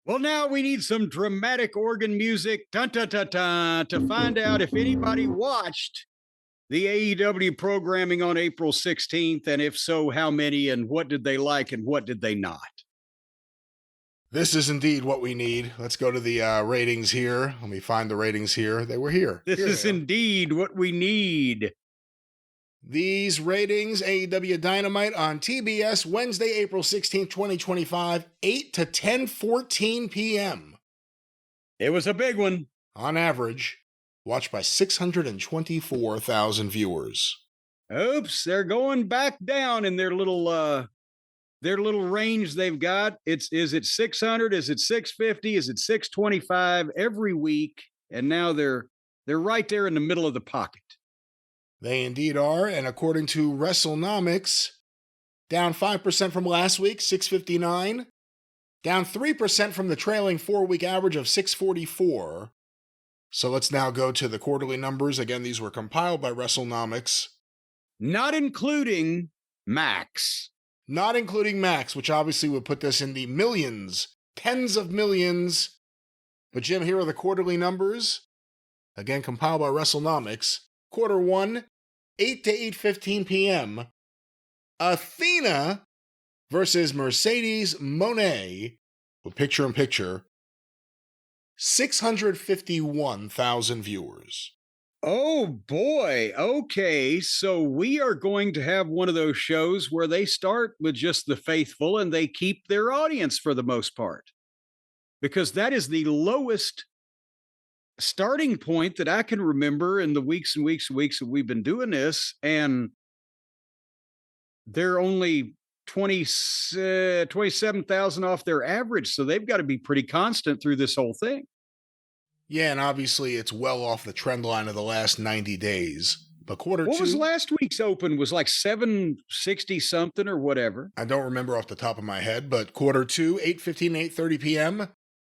Well, now we need some dramatic organ music, dun, dun, dun, dun, to find out if anybody watched the AEW programming on April 16th, and if so, how many, and what did they like and what did they not? This is indeed what we need. Let's go to the ratings here. Let me find the ratings here. They were here. This Here is they are. indeed what we need. These ratings, AEW Dynamite on TBS, Wednesday, April 16th, 2025, 8 to 10:14 p.m. It was a big one. On average, watched by 624,000 viewers. Oops, they're going back down in their little range they've got. Is it 600? Is it 650? Is it 625 every week? And now they're right there in the middle of the pocket. They indeed are, and according to WrestleNomics, down 5% from last week, 659. Down 3% from the trailing 4-week average of 644. So let's now go to the quarterly numbers. Again, these were compiled by WrestleNomics. Not including Max. Not including Max, which obviously would put this in the millions, tens of millions. But Jim, here are the quarterly numbers. Again, compiled by WrestleNomics. Quarter 1, 8 to 8:15 p.m. Athena versus Mercedes Moné with picture-in-picture. 651,000 viewers. Oh boy. Okay. So we are going to have one of those shows where they start with just the faithful and they keep their audience for the most part. Because that is the lowest starting point that I can remember in the weeks and weeks and weeks that we've been doing this. And they're only 27,000 off their average. So they've got to be pretty constant through this whole thing. Yeah, and obviously it's well off the trend line of the last 90 days. But quarter What two, was last week's open? Was like 760 something or whatever. I don't remember off the top of my head, but quarter 2, 8:15, 8:30 p.m.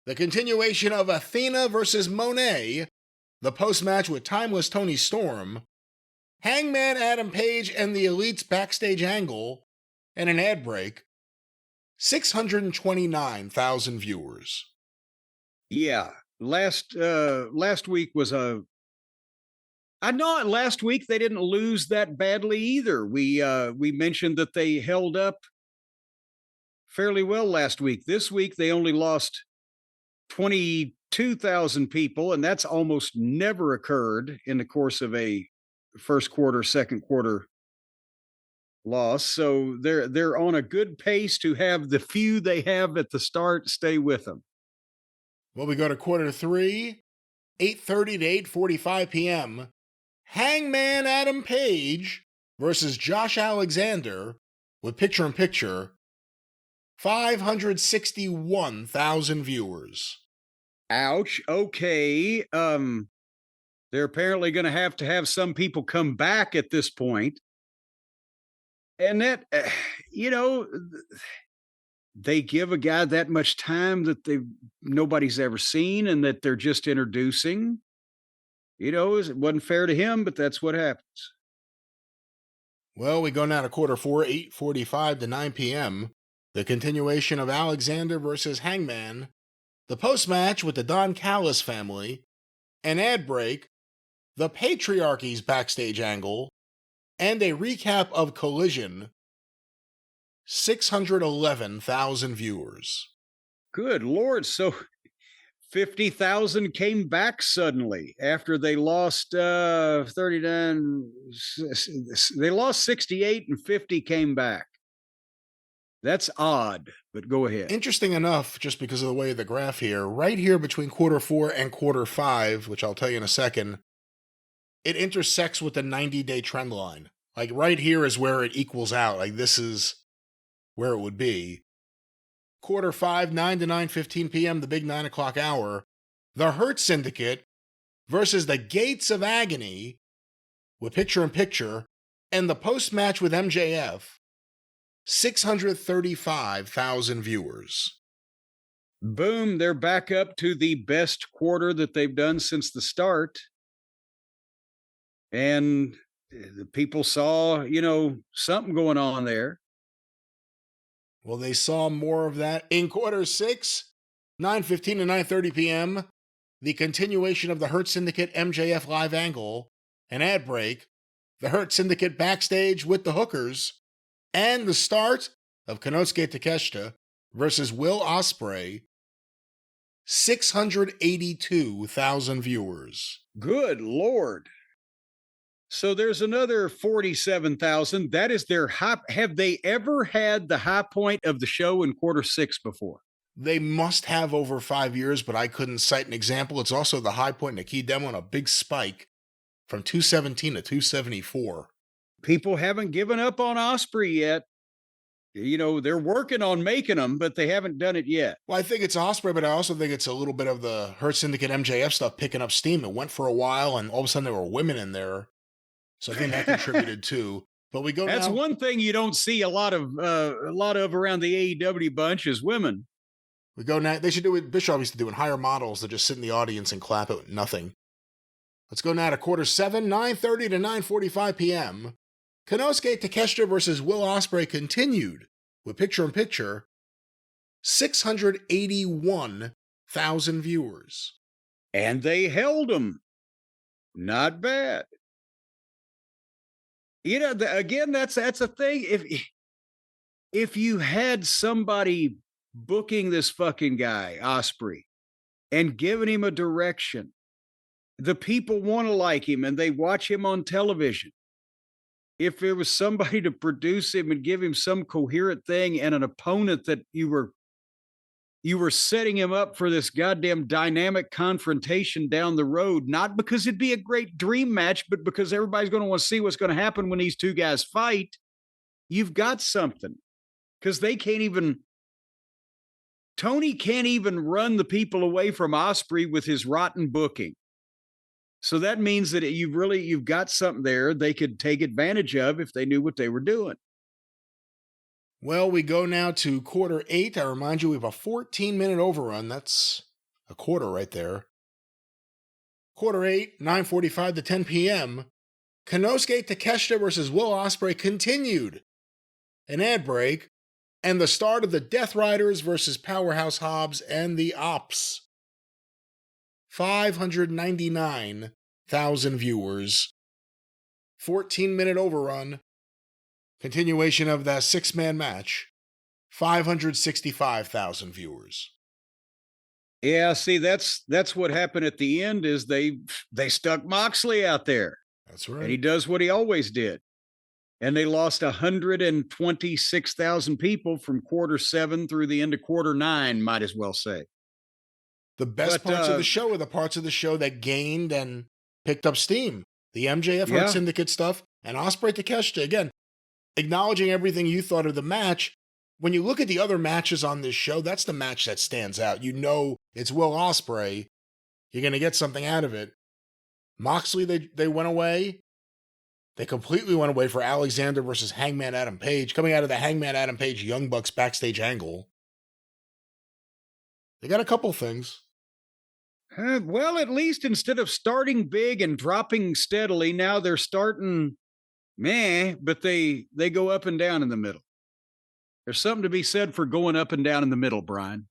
The continuation of Athena versus Moné, the post-match with Timeless Tony Storm, Hangman Adam Page and the Elite's backstage angle, and an ad break. 629,000 viewers. Yeah. Last week was I know last week they didn't lose that badly either. We mentioned that they held up fairly well last week. This week they only lost 22,000 people, and that's almost never occurred in the course of a first quarter, second quarter loss. So they're on a good pace to have the few they have at the start stay with them. Well, we go to quarter 3, 8:30 to 8:45 p.m. Hangman Adam Page versus Josh Alexander with picture-in-picture. 561,000 viewers. Ouch. Okay. They're apparently going to have some people come back at this point. And that, you know, they give a guy that much time that nobody's ever seen and that they're just introducing. You know, it wasn't fair to him, but that's what happens. Well, we go now to quarter 4, 8:45 to 9 p.m. The continuation of Alexander versus Hangman, the post-match with the Don Callis family, an ad break, the Patriarchy's backstage angle, and a recap of Collision. 611,000 viewers. Good Lord. So 50,000 came back suddenly after they lost 39. They lost 68 and 50 came back. That's odd, but go ahead. Interesting enough, just because of the way of the graph here, right here between quarter 4 and quarter 5, which I'll tell you in a second, it intersects with the 90-day trend line. Like right here is where it equals out. Like this is where it would be. Quarter 5, 9 to 9:15 p.m., the big 9 o'clock hour, the Hurt Syndicate versus the Gates of Agony with picture-in-picture, and the post-match with MJF. 635,000 viewers. Boom, they're back up to the best quarter that they've done since the start. And the people saw, something going on there. Well, they saw more of that in quarter 6. 9:15 to 9:30 p.m., the continuation of the Hurt Syndicate MJF live angle, an ad break, the Hurt Syndicate backstage with the Hookers, and the start of Konosuke Takeshita versus Will Ospreay. 682,000 viewers. Good Lord. So there's another 47,000. That is their high. Have they ever had the high point of the show in quarter 6 before? They must have over 5 years, but I couldn't cite an example. It's also the high point in a key demo and a big spike from 217 to 274. People haven't given up on Osprey yet. You know, they're working on making them, but they haven't done it yet. Well, I think it's Osprey, but I also think it's a little bit of the Hurt Syndicate MJF stuff picking up steam. It went for a while, and all of a sudden there were women in there. So I think that contributed too. But we go That's now. one thing you don't see a lot of around the AEW bunch is women. We go now. They should do what Bischoff used to do and hire models to just sit in the audience and clap at nothing. Let's go now to quarter 7, 9:30 to 9:45 p.m. Konosuke Takeshita versus Will Ospreay continued with picture-in-picture. 681,000 viewers. And they held them. Not bad. You know, again, that's a thing. If you had somebody booking this fucking guy, Osprey, and giving him a direction, the people want to like him and they watch him on television. If there was somebody to produce him and give him some coherent thing and an opponent that you were setting him up for this goddamn dynamic confrontation down the road, not because it'd be a great dream match, but because everybody's going to want to see what's going to happen when these two guys fight, you've got something. Because Tony can't even run the people away from Osprey with his rotten booking. So that means that you've got something there they could take advantage of if they knew what they were doing. Well, we go now to quarter 8. I remind you, we have a 14-minute overrun. That's a quarter right there. Quarter 8, 9:45 to 10 p.m. Konosuke Takeshita versus Will Ospreay continued. An ad break, and the start of the Death Riders versus Powerhouse Hobbs and the Ops. 599,000 viewers. 14-minute overrun. Continuation of that 6-man match. 565,000 viewers. Yeah, see, that's what happened at the end is they stuck Moxley out there. That's right. And he does what he always did. And they lost 126,000 people from quarter 7 through the end of quarter 9, might as well say. The best parts of the show are the parts of the show that gained and picked up steam. The MJF Hurt Syndicate stuff and Ospreay Takeshita. Again, acknowledging everything you thought of the match. When you look at the other matches on this show, that's the match that stands out. You know it's Will Ospreay. You're going to get something out of it. Moxley, they went away. They completely went away for Alexander versus Hangman Adam Page, coming out of the Hangman Adam Page Young Bucks backstage angle. They got a couple things. Well, at least instead of starting big and dropping steadily, now they're starting but they go up and down in the middle. There's something to be said for going up and down in the middle, Brian.